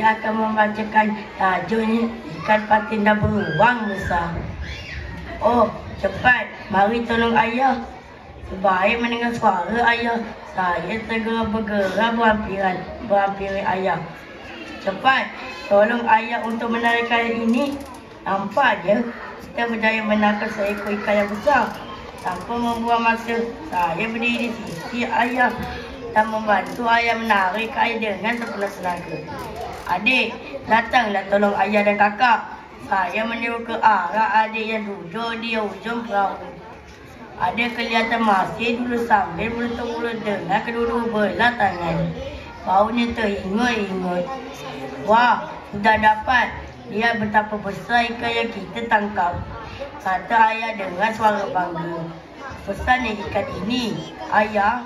saya akan membacakan tajuknya Ikan Patin dan Beruang Besar. Oh, cepat, mari tolong ayah. Sebaik mendengar suara ayah, saya segera bergerak berhampiri ayah. Cepat, tolong ayah untuk menarikkan ini. Nampak je, kita berjaya menangkap seekor ikan yang besar. Tanpa membuang masa, saya berdiri di sisi ayah dan membantu ayah menarik air dengan sempurna tenaga. Adik, datanglah tolong ayah dan kakak. Saya meniru ke arah adik yang duduk di ujung perahu. Adik kelihatan masih dulu sambil menutup mulut dengan kedua-dua belah tangan. Baunya teringut-ingut. Wah, sudah dapat. Lihat betapa besar ikan yang kita tangkap, kata ayah dengan suara bangga. Besar ni ikan ini, ayah.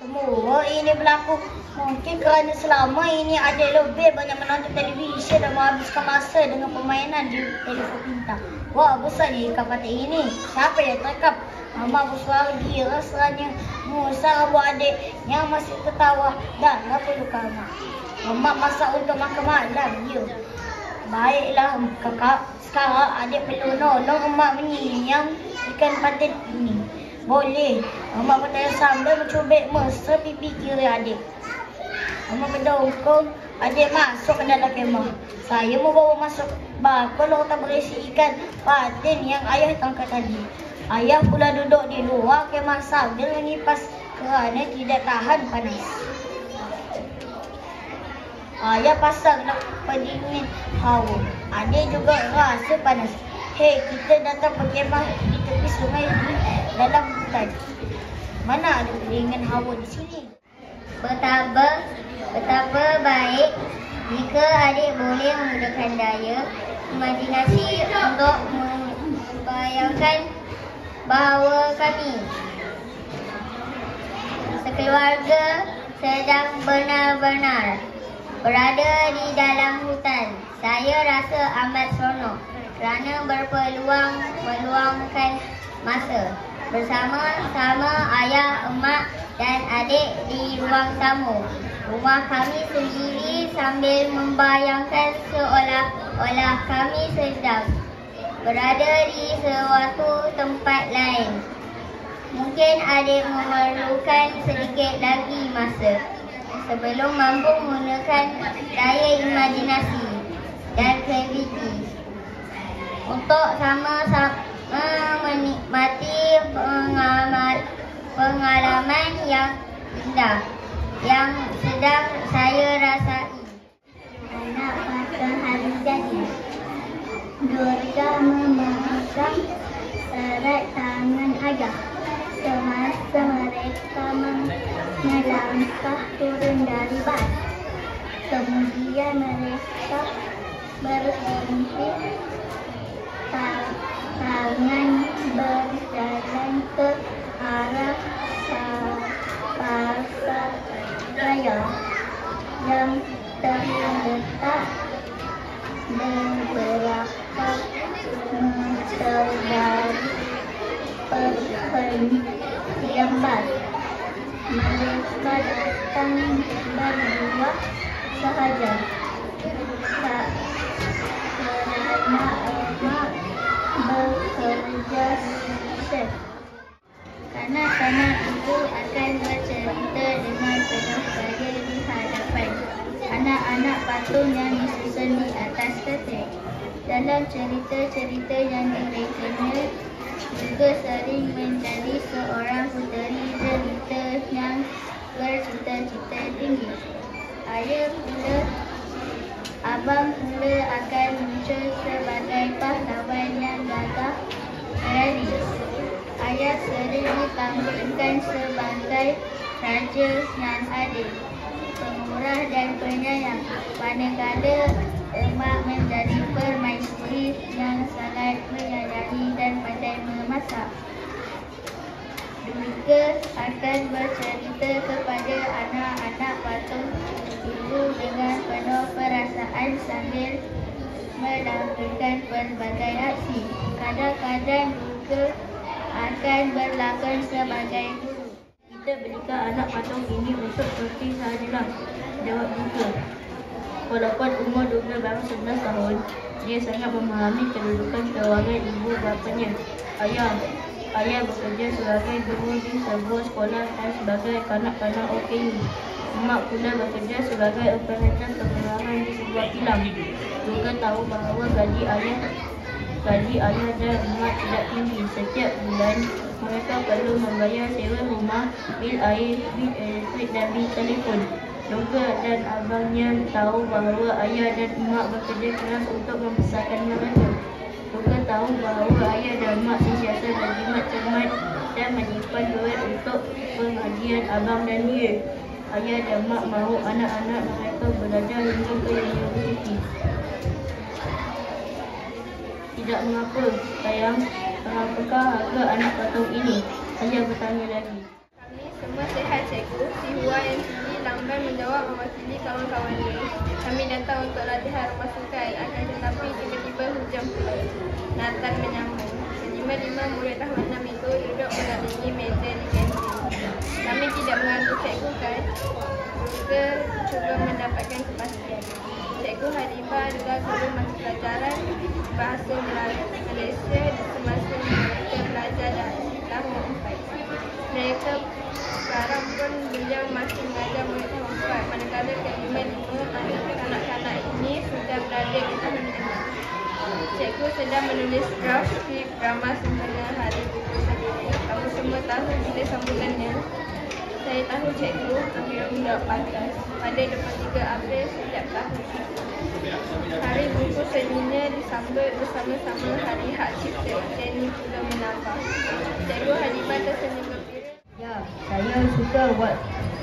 Semua ini berlaku mungkin kerana selama ini adik lebih banyak menonton televisyen dan menghabiskan masa dengan permainan di telefon pintar. Wah, besar ni ikan patin ini. Siapa yang tangkap? Mama bersuara gila seranya mengusang abu adik yang masih tertawa dan pelukan mak. Mama masak untuk makan malam, ya. Baiklah kakak, sekarang adik perlu nolong emak menyiram ikan patin ini. Boleh. Emak bertanya sambil mencubit mesra pipi kiri adik. Emak berdongkong adik masuk ke dalam kemah. Saya membawa masuk bakul lautan berisi ikan patin yang ayah tangkap tadi. Ayah pula duduk di luar kemah sambil mengipas kerana tidak tahan panas. Ayah pasang pendingin hawa. Adik juga rasa panas. Hei, kita datang berkemah di tepi sungai di dalam hutan. Mana ada pendingin hawa di sini? Betapa baik jika adik boleh menggunakan daya imajinasi untuk membayangkan bahawa kami sekeluarga sedang benar-benar berada di dalam hutan. Saya rasa amat seronok kerana berpeluang meluangkan masa bersama-sama ayah, emak dan adik di ruang tamu rumah kami sendiri sambil membayangkan seolah-olah kami sedang berada di suatu tempat lain. Mungkin adik memerlukan sedikit lagi masa sebelum mampu menggunakan daya imajinasi dan kreativiti untuk sama-sama menikmati pengalaman yang indah yang sedang saya rasai. Anak pada hari jadi, Durga memegang erat tangan ayah semasa mereka melangkah turun dari bas. Kemudian mereka berhenti, tangan berjalan ke arah pasar raya yang terletak beberapa meter dari perhentian bas. Mereka datang berdua sahaja kerana emak bekerja chef. Kanak-kanak itu akan bercerita dengan penuh gaya di hadapan anak-anak patung yang disusun di atas kertas. Dalam cerita-cerita yang direkannya juga sering menjadi seorang puteri jelita yang bercita-cita tinggi. Ayah pula, abang pula akan muncul sebagai pahlawan yang gagah berani. Ayah sering ditampilkan sebagai raja yang adil, pemurah dan penyayang. Manakala emak menjadi permaisuri yang sangat menyayangi dan pandai memasak. Juga akan bercerita kepada anak-anak patung itu dengan penuh perasaan sambil menampilkan pelbagai aksi. Kadang-kadang juga akan berlakon sebagai guru. Kita berikan anak patung ini untuk seperti sahajalah, jawab juga. Walaupun umur Duga baru 11 tahun, dia sangat memahami kedudukan kewangan ibu bapanya. Ayah bekerja sebagai guru di sebuah sekolah dan sebagai kanak-kanak OKU. Mak pula bekerja sebagai operator penerangan di sebuah kilang. Duga tahu bahawa gaji ayah dan mak tidak tinggi. Setiap bulan mereka perlu membayar sewa rumah, bil air, bil elektrik dan bil telefon. Duga dan abangnya tahu bahawa ayah dan mak bekerja keras untuk membesarkan mereka. Duga tahu bahawa ayah dan mak sentiasa berjimat cermat dan menyimpan duit untuk pengajian abang dan dia. Ayah dan mak mahu anak-anak mereka belajar hingga ke universiti. Tidak mengapa, sayang. Berapakah harga anak patung ini? Ayah bertanya lagi. Kami semua sihat, cikgu. Si Hua yang tinggi lamban menjawab mewakili kawan-kawannya. Kami datang untuk latihan pasukan, akan tetapi tiba-tiba hujan pula. Nathan menyambung. Kelima-lima murid tahun 6 itu duduk mengelilingi meja di kantin. Kami tidak mengantuk cikgu kan? Juga cuba mendapatkan kepastian. Cikgu Hanifah adalah guru mata pelajaran bahasa Malaysia di semasa mereka belajar dari tahun 4. Mereka sekarang pun beliau masih mengajar murid tahun 4, manakala kelima-lima anak-anak ini sudah berada di tahun 5. Cikgu sedang menulis draft skrip drama sempena hari buku sendiri. Kamu semua tahu bila sambutannya? Saya tahu cikgu, Amirul Budak Pantas, pada 23 April setiap tahun. Hari buku seninya disambut bersama-sama Hari Hak Cipta. Jenny juga menambah. Cikgu Hanifah tersenyum gembira. Ya, saya suka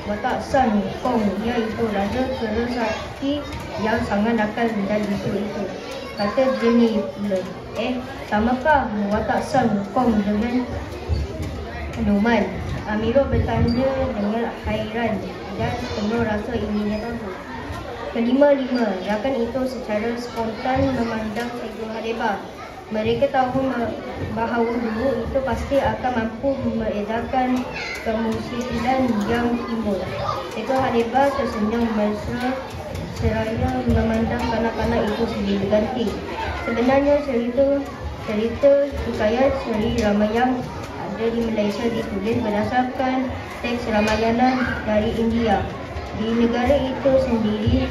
watak Sun Wukong, iaitu Raja Kerasakti yang sangat nakal dan itu. Kata Jenny pula. Samakah watak Sun Wukong dengan Hanuman? Amirul bertanya dengan hairan dan penuh rasa inginnya tahu. Kelima-lima rakan itu secara spontan memandang Cikgu Hadebah. Mereka tahu bahawa guru itu pasti akan mampu mengedarkan kemusykilan yang timbul. Cikgu Hadebah tersenyum mesra seraya memandang kanak-kanak itu silih berganti. Sebenarnya cerita hikayat Seri Ramayana ada di Malaysia ditulis berdasarkan teks Ramayana dari India. Di negara itu sendiri,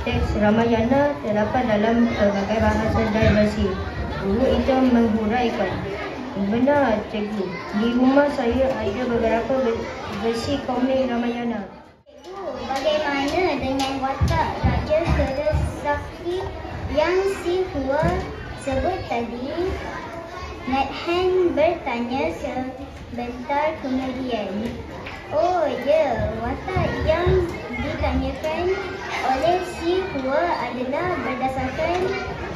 teks Ramayana terdapat dalam pelbagai bahasa dan versi. Guru itu menghuraikan. Benar, cikgu. Di rumah saya ada beberapa versi komik Ramayana. Cikgu, bagaimana dengan watak Raja Kerasakti yang si Hua sebut tadi? Nathan bertanya sebentar kemudian. Oh ya, watak yang ditanyakan oleh si Hua adalah berdasarkan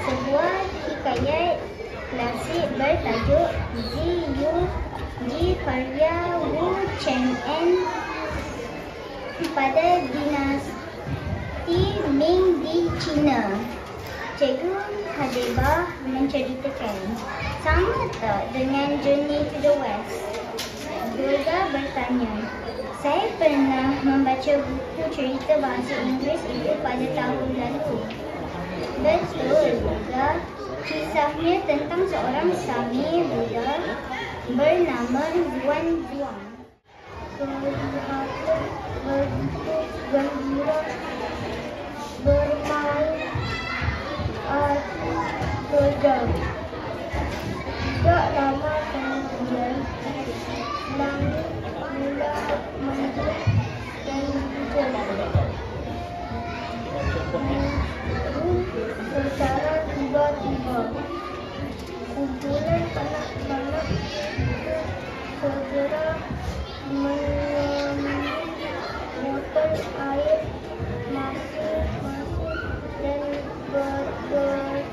sebuah hikayat klasik bertajuk Ji karya Wu Cheng'an pada dinasti Ming di China. Cikgu Hadebah menceritakan, sama tak dengan Journey to the West? Durga bertanya. Saya pernah membaca buku cerita bahasa Inggeris itu pada tahun lalu. Betul juga. Kisahnya tentang seorang Sami Buddha bernama Zuan Zuang. Kelihatan begitu gembira bermain Tidak lama kemudian, langit mula mendung dan hujan. Secara tiba-tiba, kumpulan anak-anak itu segera mengambil botol air masing-masing dan bergerak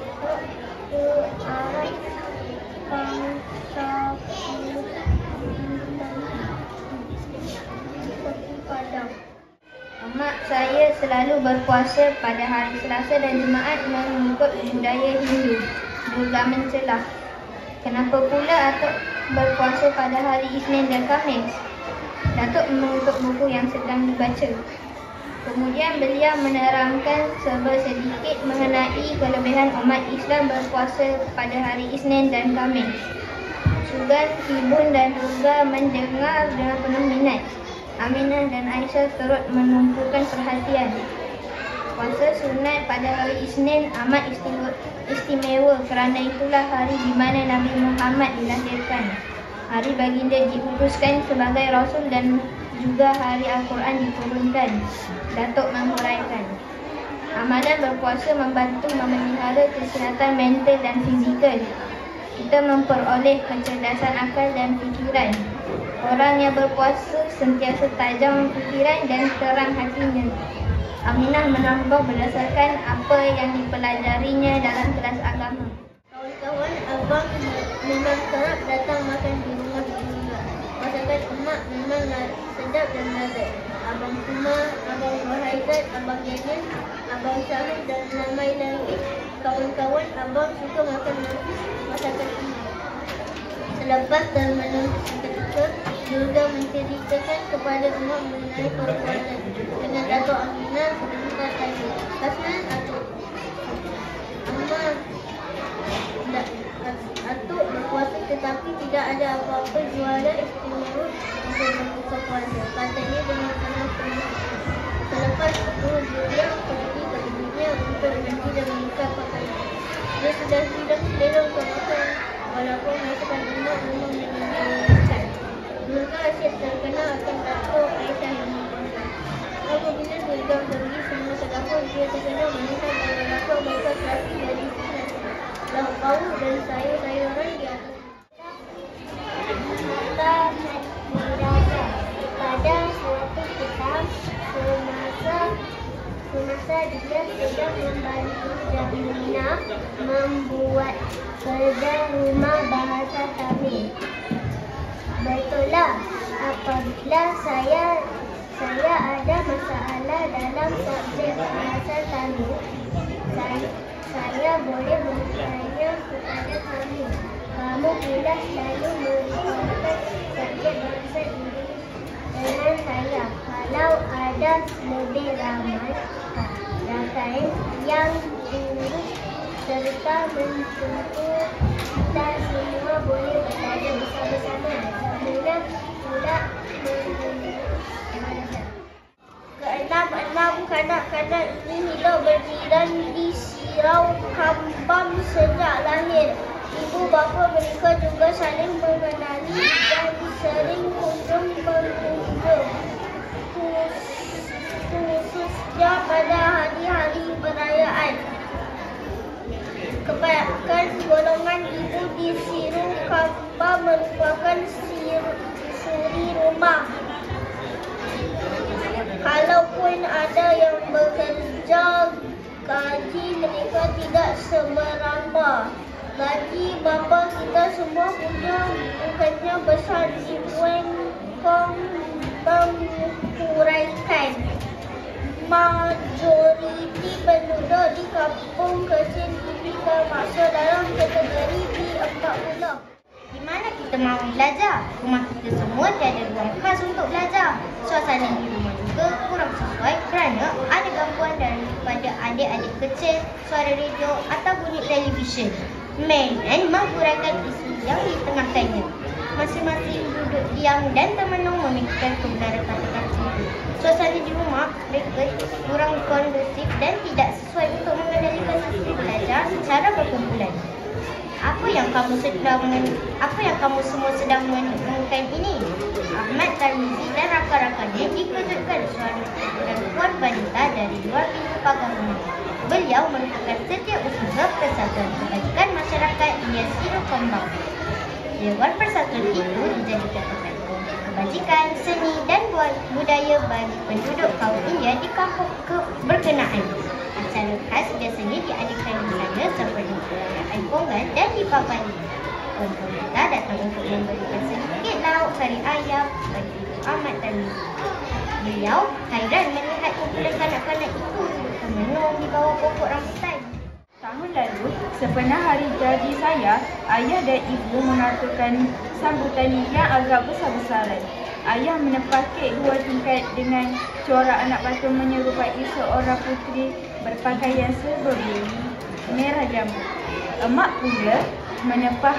ke arah pangsa seperti padang. Mak saya selalu berpuasa pada hari Selasa dan Jumaat mengikut budaya Hindu. Durga mencelah. Kenapa pula Atuk berpuasa pada hari Isnin dan Khamis? Datuk menutup buku yang sedang dibaca. Kemudian beliau menerangkan sedikit mengenai kelebihan umat Islam berpuasa pada hari Isnin dan Khamis. Sugan, Ibun dan Ruga mendengar dengan penuh minat. Aminah dan Aisyah turut menumpukan perhatian. Puasa sunat pada hari Isnin amat istimewa kerana itulah hari di mana Nabi Muhammad dilahirkan. Hari baginda diutuskan sebagai Rasul dan juga hari Al-Quran diturunkan. Datuk menguraikan. Amalan berpuasa membantu memelihara kesihatan mental dan fizikal. Kita memperoleh kecerdasan akal dan fikiran. Orang yang berpuasa sentiasa tajam fikiran dan terang hatinya. Aminah menambah berdasarkan apa yang dipelajarinya dalam kelas agama. Kawan-kawan, abang memang kerap datang makan di rumah juga. Masakan emak memang sedap dan lezat. Abang Kumar, Abang Wahaidat, Abang Yanin, Abang Syahid dan ramai lagi kawan-kawan abang suka makan masakan emak. Selepas termenung seketika, juga menceritakan kepada emak mengenai perbuatan dengan Datuk Aminah sebentar tadi. Kasman Atuk. Atuk berpuasa tetapi tidak ada apa-apa jualan istimewa untuk berbuka puasa. Katanya dengan senang senang. Selepas itu dia pergi ke bibinya untuk nanti dan membuka pakaian. Dia sudah hilang selera untuk makan walaupun masakan emak memang menyenangkan. Mereka asyik terkenal akan Datuk Aisyah yang berpuasa. Apabila Durga pergi semua ke dapur, dia terkenal melihat bahwa Datuk bakal rapi dari lauk pauk dan sayur-sayuran di atas. Pada suatu ketika semasa dia sedang membantu Jamina membuat kerja rumah bahasa Tamil. Betullah, apabila saya ada masalah dalam subjek bahasa Tamil, saya boleh bertanya kepada kamu. Kamu pula selalu menggunakan subjek bahasa Inggeris dengan saya. Kalau ada lebih ramai rakan yang buruk serta mencontoh, kita semua boleh belajar bersama-sama. Kemudian pula keenam kanak-kanak ini hidup berjiran di Sirau Kambam sejak lahir. Ibu bapa mereka juga saling mengenali dan sering kunjung mengunjung. Khususnya pada hari-hari perayaan. Kebanyakan golongan ibu di Sirau Kambam merupakan suri rumah. Kalaupun ada yang bekerja, gaji mereka tidak seberapa. Gaji bapa kita semua bukannya besar. Ibu Kong menguraikan. Majoriti penduduk di kampung kecil ini termasuk dalam kategori B40. Di mana kita mahu belajar? Rumah kita semua tiada ruang khas untuk belajar. Suasana di rumah juga kurang sesuai kerana ada gangguan daripada adik-adik kecil, suara radio atau bunyi televisyen. Mainan menguraikan isu yang ditengahkannya. Masing-masing duduk diam dan termenung memikirkan kebenaran kata-kata itu. Suasana di rumah mereka kurang kondusif dan tidak sesuai untuk mengendalikan sesi belajar secara berkumpulan. Apa yang kamu semua sedang menentukan ini? Ahmad Tarmizi dan rakan-rakannya dikejutkan suara perempuan wanita dari luar pintu pagar rumah. Beliau merupakan setiausaha persatuan kebajikan masyarakat India Sirau Kambam. Dewan Persatuan itu dijadikan tempat kebajikan, seni dan budaya bagi penduduk kaum India di kampung berkenaan. Acara khas biasanya diadakan di sana seperti perayaan Pongal dan Deepavali. Pemerintah datang untuk memberikan sedikit lauk kari ayam bagi Ahmad Tarmizi. Beliau hairan melihat kumpulan kanak-kanak itu termenung di bawah pokok rambutan. Tahun lalu, sempena hari jadi saya, ayah dan ibu mengaturkan sambutan yang agak besar-besaran. Ayah menepah kek 2 tingkat dengan corak anak patung menyerupai seorang puteri berpakaian berberi merah jambu. Emak pula menepah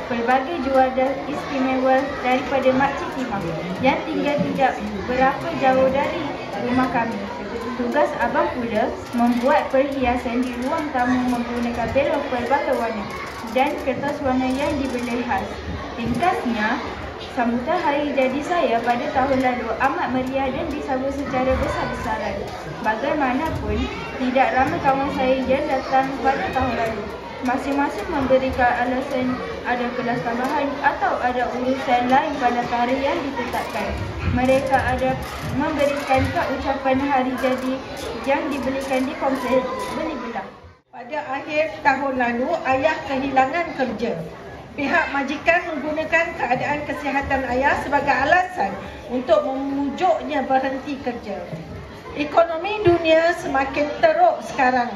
pelbagai juadah istimewa daripada Makcik Timah yang tinggal tidak berapa jauh dari rumah kami. Tugas abang pula membuat perhiasan di ruang tamu menggunakan belon pelbagai warna dan kertas warna yang dibeli khas. Ringkasnya, sambutan hari jadi saya pada tahun lalu amat meriah dan disambut secara besar-besaran. Bagaimanapun, tidak ramai kawan saya yang datang pada tahun lalu. Masing-masing memberikan alasan ada kelas tambahan atau ada urusan lain pada tarikh yang ditetapkan. Mereka ada memberikan ucapan hari jadi yang dibelikan di kompleks beli belah. Pada akhir tahun lalu, ayah kehilangan kerja. Pihak majikan menggunakan keadaan kesihatan ayah sebagai alasan untuk memujuknya berhenti kerja. Ekonomi dunia semakin teruk sekarang.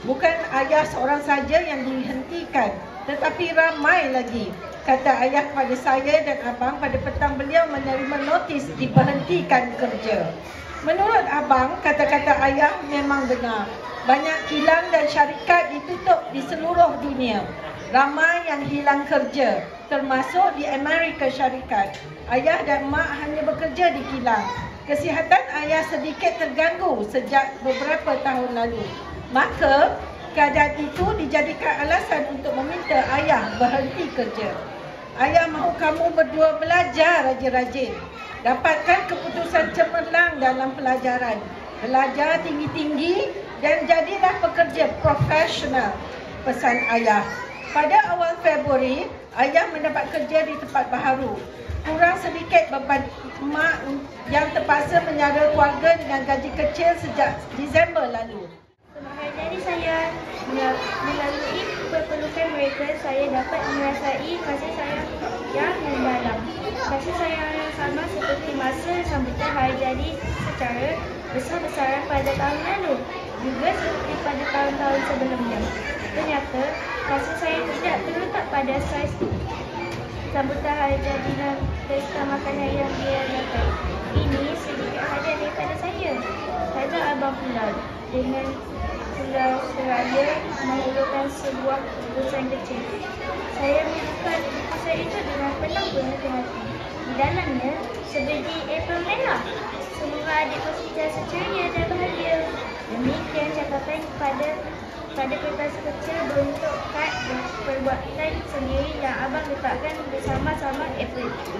Bukan ayah seorang saja yang dihentikan, tetapi ramai lagi. Kata ayah kepada saya dan abang pada petang beliau menerima notis diberhentikan kerja. Menurut abang, kata-kata ayah memang benar. Banyak kilang dan syarikat ditutup di seluruh dunia. Ramai yang hilang kerja, termasuk di Amerika Syarikat. Ayah dan mak hanya bekerja di kilang. Kesihatan ayah sedikit terganggu sejak beberapa tahun lalu. Maka, keadaan itu dijadikan alasan untuk meminta ayah berhenti kerja. Ayah mahu kamu berdua belajar rajin-rajin. Dapatkan keputusan cemerlang dalam pelajaran. Belajar tinggi-tinggi dan jadilah pekerja profesional, pesan ayah. Pada awal Februari, ayah mendapat kerja di tempat baharu. Kurang sedikit beban mak yang terpaksa menyara keluarga dengan gaji kecil sejak Disember lalu. Hari jadi saya melalui perpelukan mereka, saya dapat merasai kasih sayang yang mendalam. Kasih sayang yang sama seperti masa sambutan hari jadi secara besar-besaran pada tahun lalu, juga seperti pada tahun-tahun sebelumnya. Ternyata, kasih sayang tidak terletak pada saiz sambutan hari jadi dan pesta makanan yang dia dapat. Ini sedikit hadiah daripada saya. Saja abang pula dengan pula seraya mengulurkan sebuah keputusan kecil. Saya membuka keputusan itu dengan penuh berhati-hati. Di dalamnya, sebiji apel merah. Semoga adik bersedia ceria dan bahagia. Demikian catatan pada kertas kecil bentuk kad perbuatan sendiri yang abang letakkan bersama-sama apel itu.